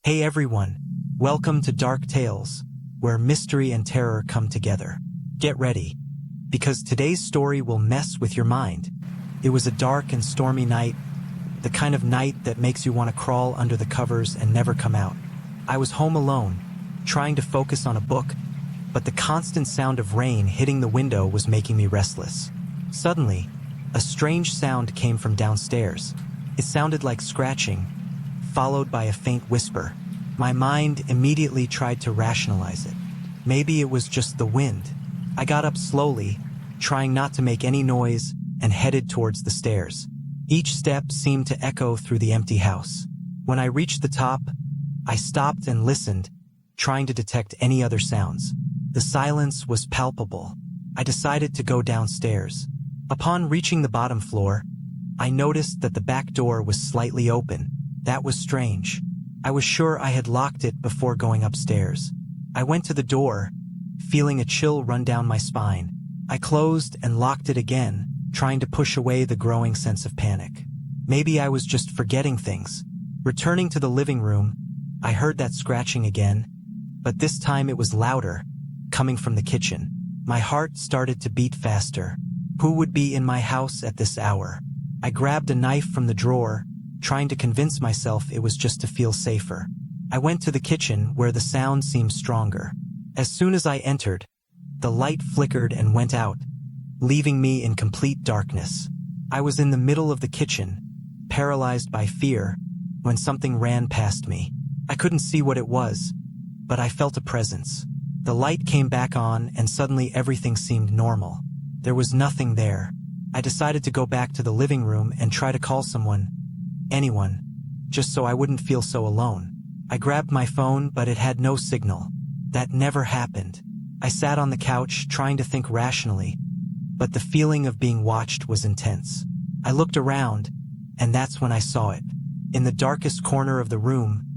Hey everyone, welcome to Dark Tales, where mystery and terror come together. Get ready, because today's story will mess with your mind. It was a dark and stormy night, the kind of night that makes you want to crawl under the covers and never come out. I was home alone, trying to focus on a book, but the constant sound of rain hitting the window was making me restless. Suddenly, a strange sound came from downstairs. It sounded like scratching, followed by a faint whisper. My mind immediately tried to rationalize it. Maybe it was just the wind. I got up slowly, trying not to make any noise, and headed towards the stairs. Each step seemed to echo through the empty house. When I reached the top, I stopped and listened, trying to detect any other sounds. The silence was palpable. I decided to go downstairs. Upon reaching the bottom floor, I noticed that the back door was slightly open. That was strange. I was sure I had locked it before going upstairs. I went to the door, feeling a chill run down my spine. I closed and locked it again, trying to push away the growing sense of panic. Maybe I was just forgetting things. Returning to the living room, I heard that scratching again, but this time it was louder, coming from the kitchen. My heart started to beat faster. Who would be in my house at this hour? I grabbed a knife from the drawer, trying to convince myself it was just to feel safer. I went to the kitchen where the sound seemed stronger. As soon as I entered, the light flickered and went out, leaving me in complete darkness. I was in the middle of the kitchen, paralyzed by fear, when something ran past me. I couldn't see what it was, but I felt a presence. The light came back on and suddenly everything seemed normal. There was nothing there. I decided to go back to the living room and try to call someone. Anyone, just so I wouldn't feel so alone. I grabbed my phone, but it had no signal. That never happened. I sat on the couch, trying to think rationally, but the feeling of being watched was intense. I looked around, and that's when I saw it. In the darkest corner of the room,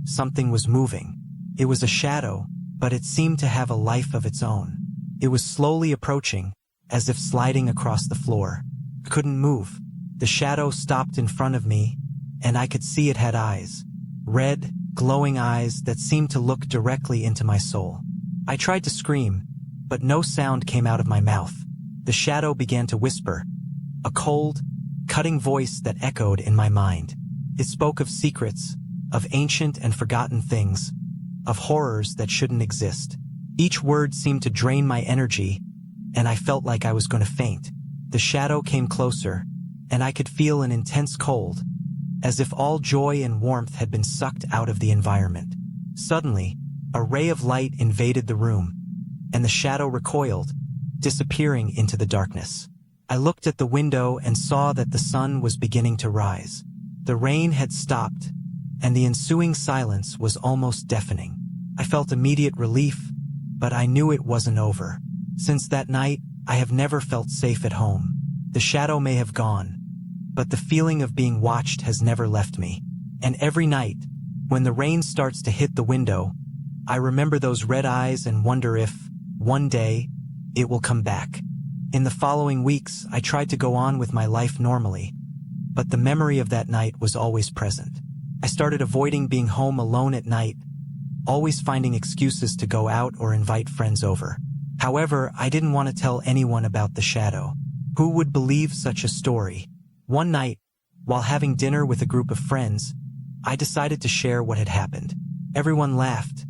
something was moving. It was a shadow, but it seemed to have a life of its own. It was slowly approaching, as if sliding across the floor. I couldn't move. The shadow stopped in front of me, and I could see it had eyes. Red, glowing eyes that seemed to look directly into my soul. I tried to scream, but no sound came out of my mouth. The shadow began to whisper, a cold, cutting voice that echoed in my mind. It spoke of secrets, of ancient and forgotten things, of horrors that shouldn't exist. Each word seemed to drain my energy, and I felt like I was going to faint. The shadow came closer, and I could feel an intense cold, as if all joy and warmth had been sucked out of the environment. Suddenly, a ray of light invaded the room, and the shadow recoiled, disappearing into the darkness. I looked at the window and saw that the sun was beginning to rise. The rain had stopped, and the ensuing silence was almost deafening. I felt immediate relief, but I knew it wasn't over. Since that night, I have never felt safe at home. The shadow may have gone, but the feeling of being watched has never left me. And every night, when the rain starts to hit the window, I remember those red eyes and wonder if, one day, it will come back. In the following weeks, I tried to go on with my life normally, but the memory of that night was always present. I started avoiding being home alone at night, always finding excuses to go out or invite friends over. However, I didn't want to tell anyone about the shadow. Who would believe such a story? One night, while having dinner with a group of friends, I decided to share what had happened. Everyone laughed,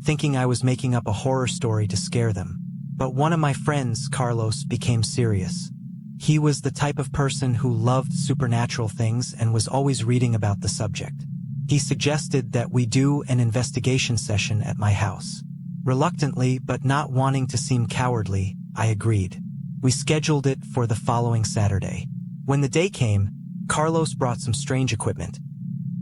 thinking I was making up a horror story to scare them. But one of my friends, Carlos, became serious. He was the type of person who loved supernatural things and was always reading about the subject. He suggested that we do an investigation session at my house. Reluctantly, but not wanting to seem cowardly, I agreed. We scheduled it for the following Saturday. When the day came, Carlos brought some strange equipment.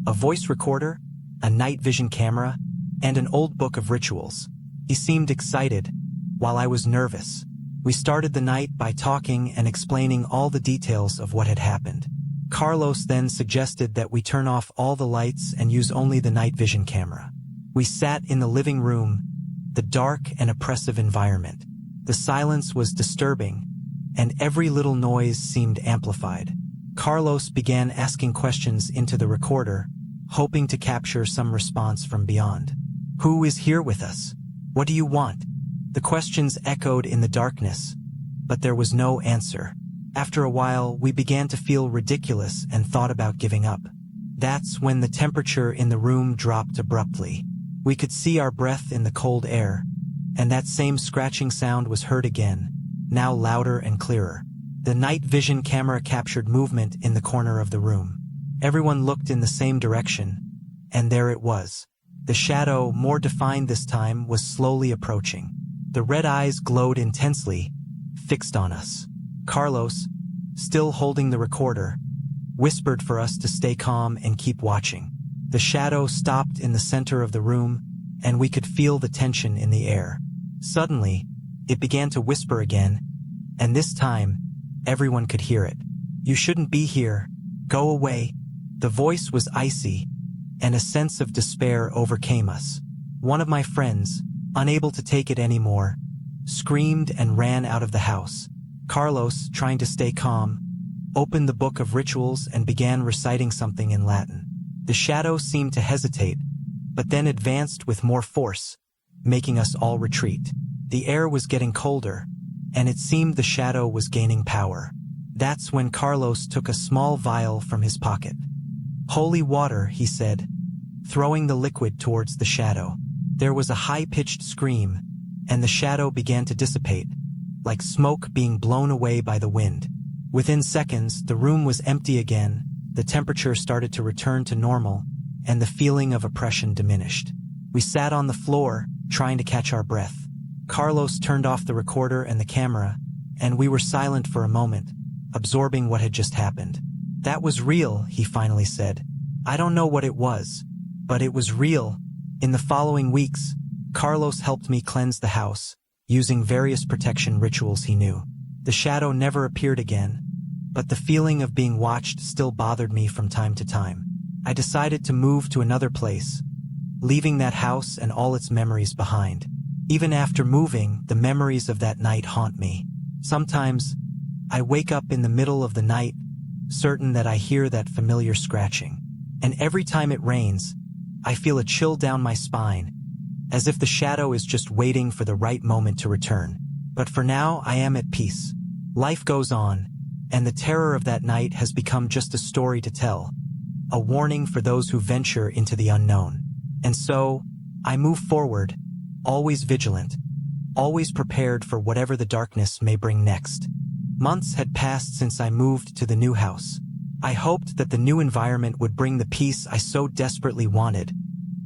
A voice recorder, a night vision camera, and an old book of rituals. He seemed excited, while I was nervous. We started the night by talking and explaining all the details of what had happened. Carlos then suggested that we turn off all the lights and use only the night vision camera. We sat in the living room, the dark and oppressive environment. The silence was disturbing, and every little noise seemed amplified. Carlos began asking questions into the recorder, hoping to capture some response from beyond. Who is here with us? What do you want? The questions echoed in the darkness, but there was no answer. After a while, we began to feel ridiculous and thought about giving up. That's when the temperature in the room dropped abruptly. We could see our breath in the cold air, and that same scratching sound was heard again, now louder and clearer. The night vision camera captured movement in the corner of the room. Everyone looked in the same direction, and there it was. The shadow, more defined this time, was slowly approaching. The red eyes glowed intensely, fixed on us. Carlos, still holding the recorder, whispered for us to stay calm and keep watching. The shadow stopped in the center of the room, and we could feel the tension in the air. Suddenly, it began to whisper again, and this time, everyone could hear it. You shouldn't be here. Go away. The voice was icy, and a sense of despair overcame us. One of my friends, unable to take it anymore, screamed and ran out of the house. Carlos, trying to stay calm, opened the book of rituals and began reciting something in Latin. The shadow seemed to hesitate, but then advanced with more force, making us all retreat. The air was getting colder, and it seemed the shadow was gaining power. That's when Carlos took a small vial from his pocket. Holy water, he said, throwing the liquid towards the shadow. There was a high-pitched scream, and the shadow began to dissipate, like smoke being blown away by the wind. Within seconds, the room was empty again, the temperature started to return to normal, and the feeling of oppression diminished. We sat on the floor, trying to catch our breath. Carlos turned off the recorder and the camera, and we were silent for a moment, absorbing what had just happened. That was real, he finally said. I don't know what it was, but it was real. In the following weeks, Carlos helped me cleanse the house, using various protection rituals he knew. The shadow never appeared again, but the feeling of being watched still bothered me from time to time. I decided to move to another place, leaving that house and all its memories behind. Even after moving, the memories of that night haunt me. Sometimes, I wake up in the middle of the night, certain that I hear that familiar scratching. And every time it rains, I feel a chill down my spine, as if the shadow is just waiting for the right moment to return. But for now, I am at peace. Life goes on, and the terror of that night has become just a story to tell, a warning for those who venture into the unknown. And so, I move forward, always vigilant, always prepared for whatever the darkness may bring next. Months had passed since I moved to the new house. I hoped that the new environment would bring the peace I so desperately wanted,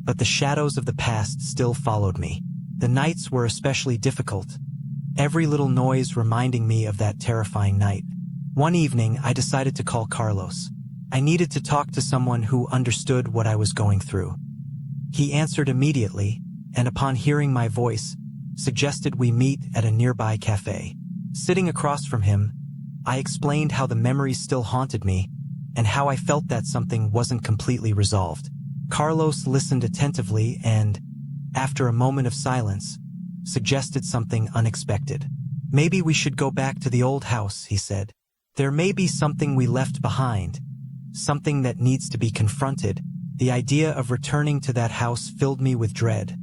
but the shadows of the past still followed me. The nights were especially difficult, every little noise reminding me of that terrifying night. One evening, I decided to call Carlos. I needed to talk to someone who understood what I was going through. He answered immediately, and upon hearing my voice, suggested we meet at a nearby cafe. Sitting across from him, I explained how the memories still haunted me, and how I felt that something wasn't completely resolved. Carlos listened attentively and, after a moment of silence, suggested something unexpected. Maybe we should go back to the old house, he said. There may be something we left behind, something that needs to be confronted. The idea of returning to that house filled me with dread,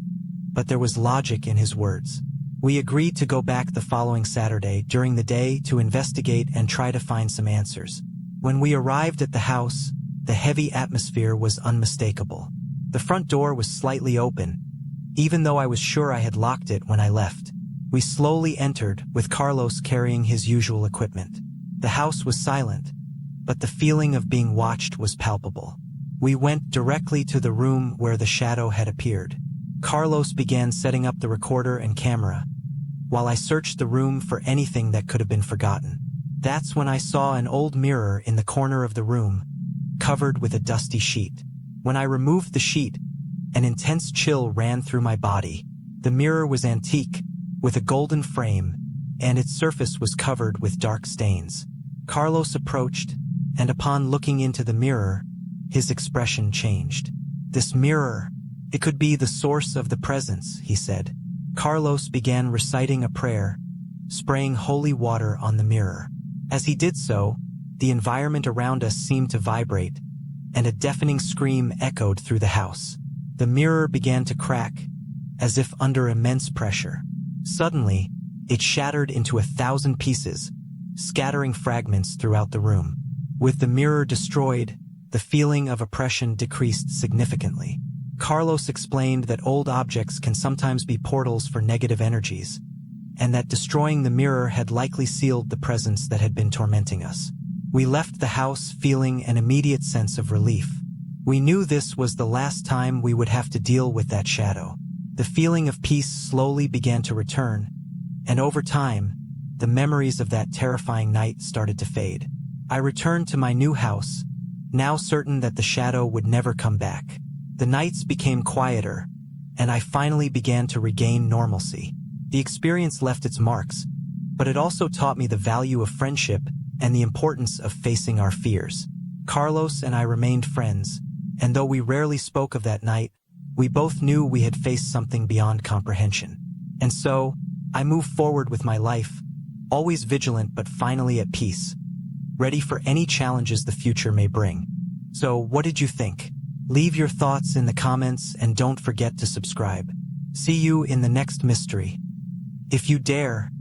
but there was logic in his words. We agreed to go back the following Saturday during the day to investigate and try to find some answers. When we arrived at the house, the heavy atmosphere was unmistakable. The front door was slightly open, even though I was sure I had locked it when I left. We slowly entered, with Carlos carrying his usual equipment. The house was silent, but the feeling of being watched was palpable. We went directly to the room where the shadow had appeared. Carlos began setting up the recorder and camera, while I searched the room for anything that could have been forgotten. That's when I saw an old mirror in the corner of the room, covered with a dusty sheet. When I removed the sheet, an intense chill ran through my body. The mirror was antique, with a golden frame, and its surface was covered with dark stains. Carlos approached, and upon looking into the mirror, his expression changed. This mirror, it could be the source of the presence, he said. Carlos began reciting a prayer, spraying holy water on the mirror. As he did so, the environment around us seemed to vibrate, and a deafening scream echoed through the house. The mirror began to crack, as if under immense pressure. Suddenly, it shattered into 1,000 pieces, scattering fragments throughout the room. With the mirror destroyed, the feeling of oppression decreased significantly. Carlos explained that old objects can sometimes be portals for negative energies, and that destroying the mirror had likely sealed the presence that had been tormenting us. We left the house feeling an immediate sense of relief. We knew this was the last time we would have to deal with that shadow. The feeling of peace slowly began to return, and over time, the memories of that terrifying night started to fade. I returned to my new house, now certain that the shadow would never come back. The nights became quieter, and I finally began to regain normalcy. The experience left its marks, but it also taught me the value of friendship and the importance of facing our fears. Carlos and I remained friends, and though we rarely spoke of that night, we both knew we had faced something beyond comprehension. And so, I moved forward with my life, always vigilant but finally at peace, ready for any challenges the future may bring. So, what did you think? Leave your thoughts in the comments and don't forget to subscribe. See you in the next mystery. If you dare,